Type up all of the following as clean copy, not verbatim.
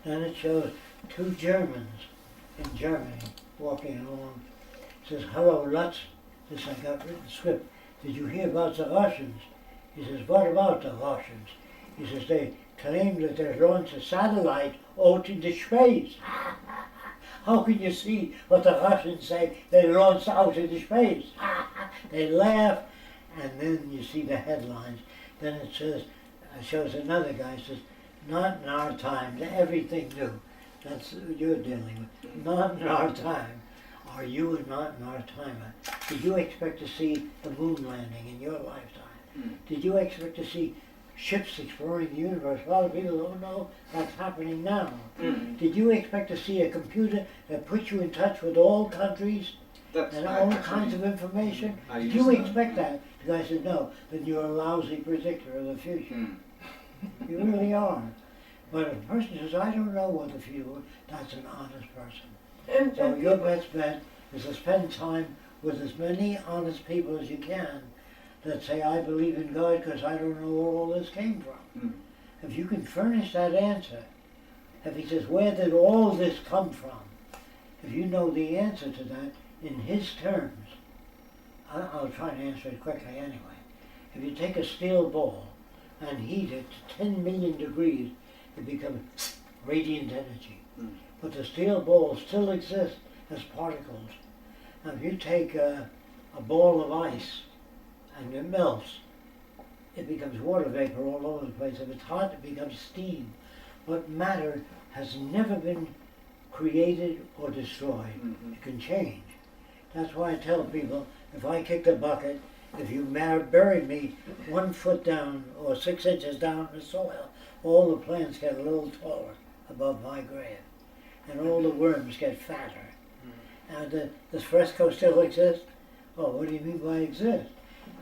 Then it shows two Germans in Germany walking along. It says, "Hello, Lutz." This I got written script. "Did you hear about the Russians?" He says, "What about the Russians?" He says, "They claim that they launched a satellite out into space." How can you see what the Russians say? They launched out into space. They laugh, and then you see the headlines. Then it says, shows another guy, says, "Not in our time, everything new." That's what you're dealing with. Not in our time. Are you not in our time? Did you expect to see the moon landing in your lifetime? Did you expect to see ships exploring the universe? A lot of people don't know that's happening now. Did you expect to see a computer that puts you in touch with all countries and all kinds of information? Did you expect that? The guy said, "No." Then you're a lousy predictor of the future. You really are. But if a person says, "I don't know what the future is," that's an honest person. So your best bet is to spend time with as many honest people as you can that say, "I believe in God because I don't know where all this came from." If you can furnish that answer, if he says, "Where did all this come from?" If you know the answer to that in his terms, I'll try to answer it quickly anyway. If you take a steel ball and heat it to 10 million degrees, it becomes radiant energy. But the steel ball still exists as particles. Now if you take a ball of ice and it melts, it becomes water vapor all over the place. If it's hot, it becomes steam. But matter has never been created or destroyed. It can change. That's why I tell people, if I kick the bucket, if you bury me 1 foot down or 6 inches down in the soil, all the plants get a little taller above my grave, and all the worms get fatter. And does fresco still exist? Oh, what do you mean by exist?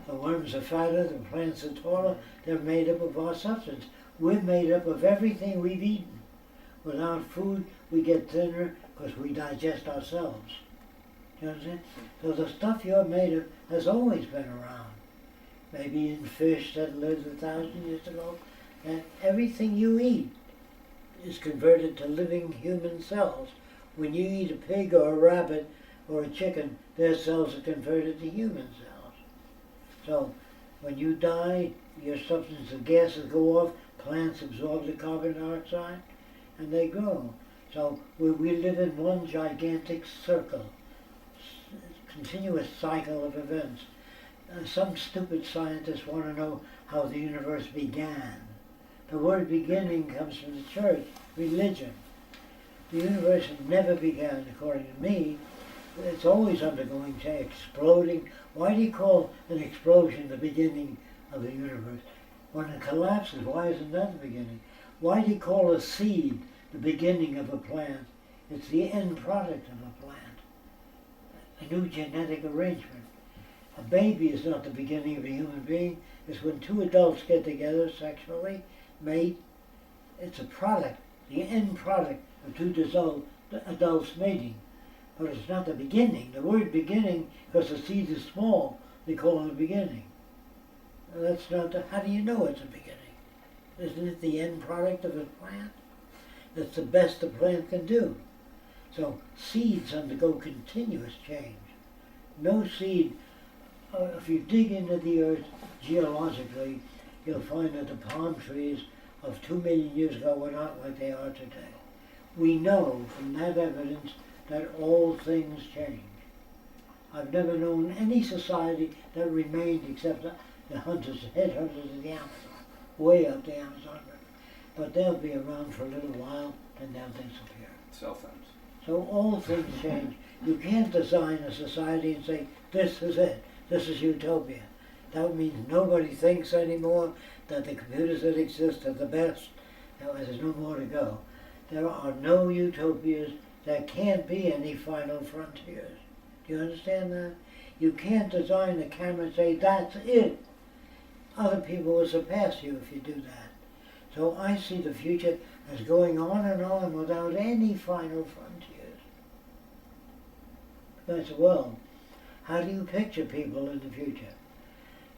The worms are fatter, the plants are taller, they're made up of our substance. We're made up of everything we've eaten. Without food, we get thinner because we digest ourselves. You understand? So the stuff you're made of has always been around. Maybe in fish that lived 1,000 years ago. And everything you eat is converted to living human cells. When you eat a pig or a rabbit or a chicken, their cells are converted to human cells. So when you die, your substance, the gases go off, plants absorb the carbon dioxide, and they grow. So we live in one gigantic circle, continuous cycle of events. Some stupid scientists want to know how the universe began. The word beginning comes from the church, religion. The universe never began, according to me. It's always undergoing change, exploding. Why do you call an explosion the beginning of the universe? When it collapses, why isn't that the beginning? Why do you call a seed the beginning of a plant? It's the end product of a plant. A new genetic arrangement. A baby is not the beginning of a human being. It's when two adults get together sexually, mate. It's a product, the end product of two adults mating. But it's not the beginning. The word beginning, because the seed is small, they call it a beginning. That's not how do you know it's a beginning? Isn't it the end product of a plant? That's the best the plant can do. So seeds undergo continuous change. No seed, if you dig into the earth geologically, you'll find that the palm trees of 2 million years ago were not like they are today. We know from that evidence that all things change. I've never known any society that remained except the hunters, the headhunters of the Amazon, way up the Amazon River. But they'll be around for a little while, then they'll disappear. Cell phones. So all things change. You can't design a society and say, this is it, this is utopia. That means nobody thinks anymore that the computers that exist are the best. There's no more to go. There are no utopias. There can't be any final frontiers. Do you understand that? You can't design a camera and say, that's it. Other people will surpass you if you do that. So I see the future as going on and on without any final frontiers. I said, well, how do you picture people in the future?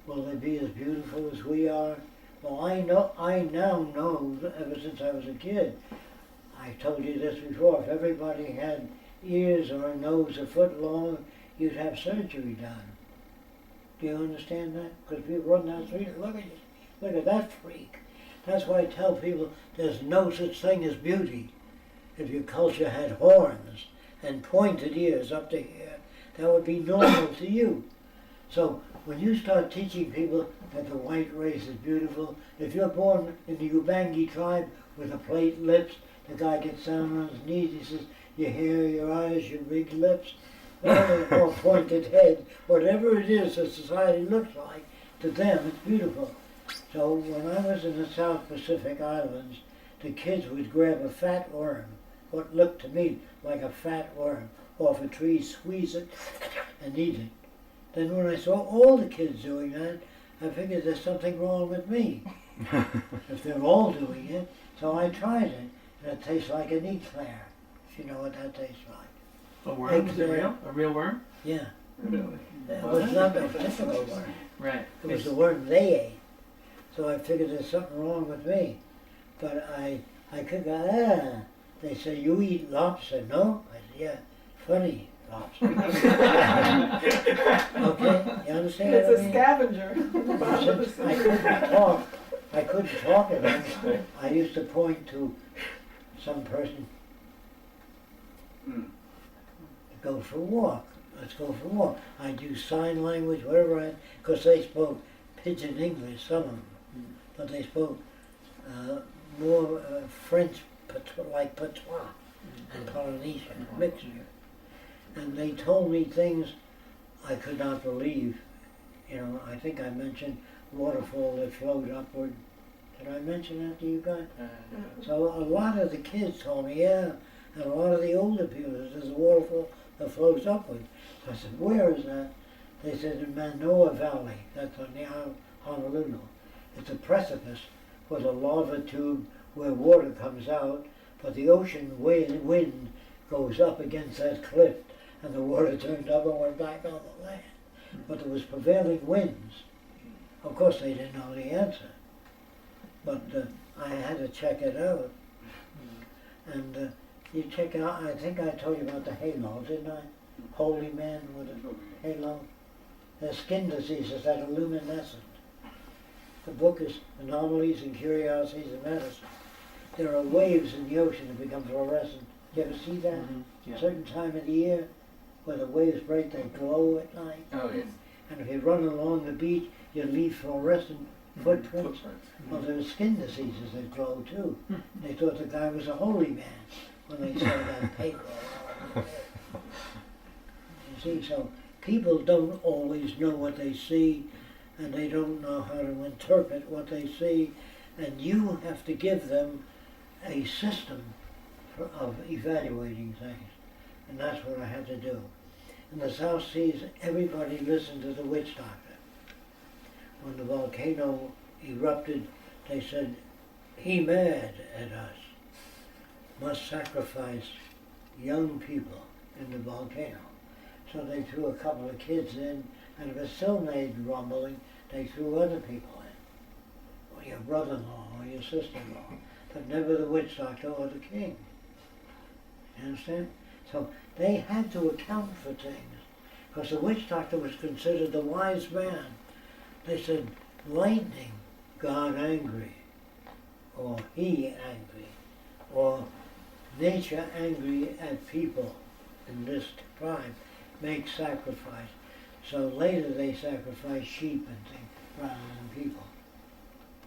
Will they be as beautiful as we are? Well, I now know, ever since I was a kid, I told you this before, if everybody had ears or a nose a foot long, you'd have surgery done. Do you understand that? Because people run down the street and look at that freak. That's why I tell people there's no such thing as beauty. If your culture had horns and pointed ears up to here, that would be normal to you. So when you start teaching people that the white race is beautiful, if you're born in the Ubangi tribe with the plate lips, the guy gets down on his knees, he says, your hair, your eyes, your big lips, or pointed head, whatever it is that society looks like, to them it's beautiful. So when I was in the South Pacific Islands, the kids would grab a fat worm, what looked to me like a fat worm, off a tree, squeeze it, and eat it. Then when I saw all the kids doing that, I figured there's something wrong with me, if they're all doing it. So I tried it, and it tastes like an eclair, if you know what that tastes like. A worm? Is it real? A real worm? Yeah. Really? It was not a typical worm. Right. It was the worm they ate. So I figured there's something wrong with me. But I could go, They say, you eat lobster? No? I said, yeah, funny lobster. Okay, you understand It's what I a mean? scavenger. Since I couldn't talk at them, I used to point to some person Mm. go for a walk. Let's go for a walk. I'd use sign language, whatever because they spoke pidgin English, some of them, but they spoke more French, like patois and Polynesian mixture. And they told me things I could not believe. You know, I think I mentioned waterfall that flowed upward. Did I mention that to you guys? So a lot of the kids told me, yeah, and a lot of the older people, there's a waterfall that flows upward. So I said, where is that? They said in Manoa Valley, that's on the Honolulu. It's a precipice with a lava tube where water comes out, but the ocean wind goes up against that cliff, and the water turned up and went back on the land. But there was prevailing winds. Of course, they didn't know the answer, but I had to check it out. And you check out, I think I told you about the halo, didn't I? Holy men with a halo. There's skin diseases that are luminescent. The book is Anomalies and Curiosities in Medicine. There are waves in the ocean that become fluorescent. You ever see that? Mm-hmm. Yeah. Certain time of the year, where the waves break, they glow at night. Oh, yes. And if you run along the beach, you leave fluorescent footprints. Well, there's skin diseases that glow too. They thought the guy was a holy man when they saw that paper. You see, so people don't always know what they see, and they don't know how to interpret what they see, and you have to give them a system of evaluating things, and that's what I had to do. In the South Seas, everybody listened to the witch doctor. When the volcano erupted, they said, he mad at us, must sacrifice young people in the volcano. So they threw a couple of kids in, and if it still made rumbling, they threw other people in, or your brother-in-law, or your sister-in-law, but never the witch doctor or the king. You understand? So they had to account for things, because the witch doctor was considered the wise man. They said, lightning, God angry, or he angry, or nature angry at people in this tribe, make sacrifice. So later they sacrificed sheep and things rather than people.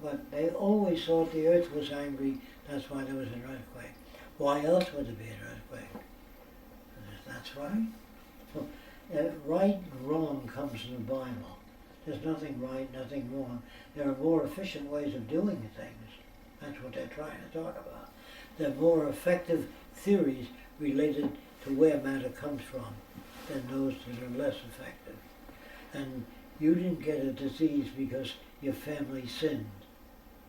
But they always thought the earth was angry, that's why there was an earthquake. Why else would there be an earthquake? That's right. So, right and wrong comes in the Bible. There's nothing right, nothing wrong. There are more efficient ways of doing things. That's what they're trying to talk about. There are more effective theories related to where matter comes from than those that are less effective. And you didn't get a disease because your family sinned.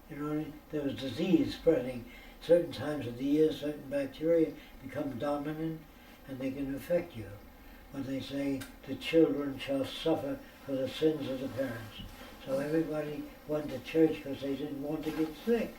You know what I mean? There was disease spreading. Certain times of the year, certain bacteria become dominant and they can affect you. But they say the children shall suffer for the sins of the parents. So everybody went to church because they didn't want to get sick.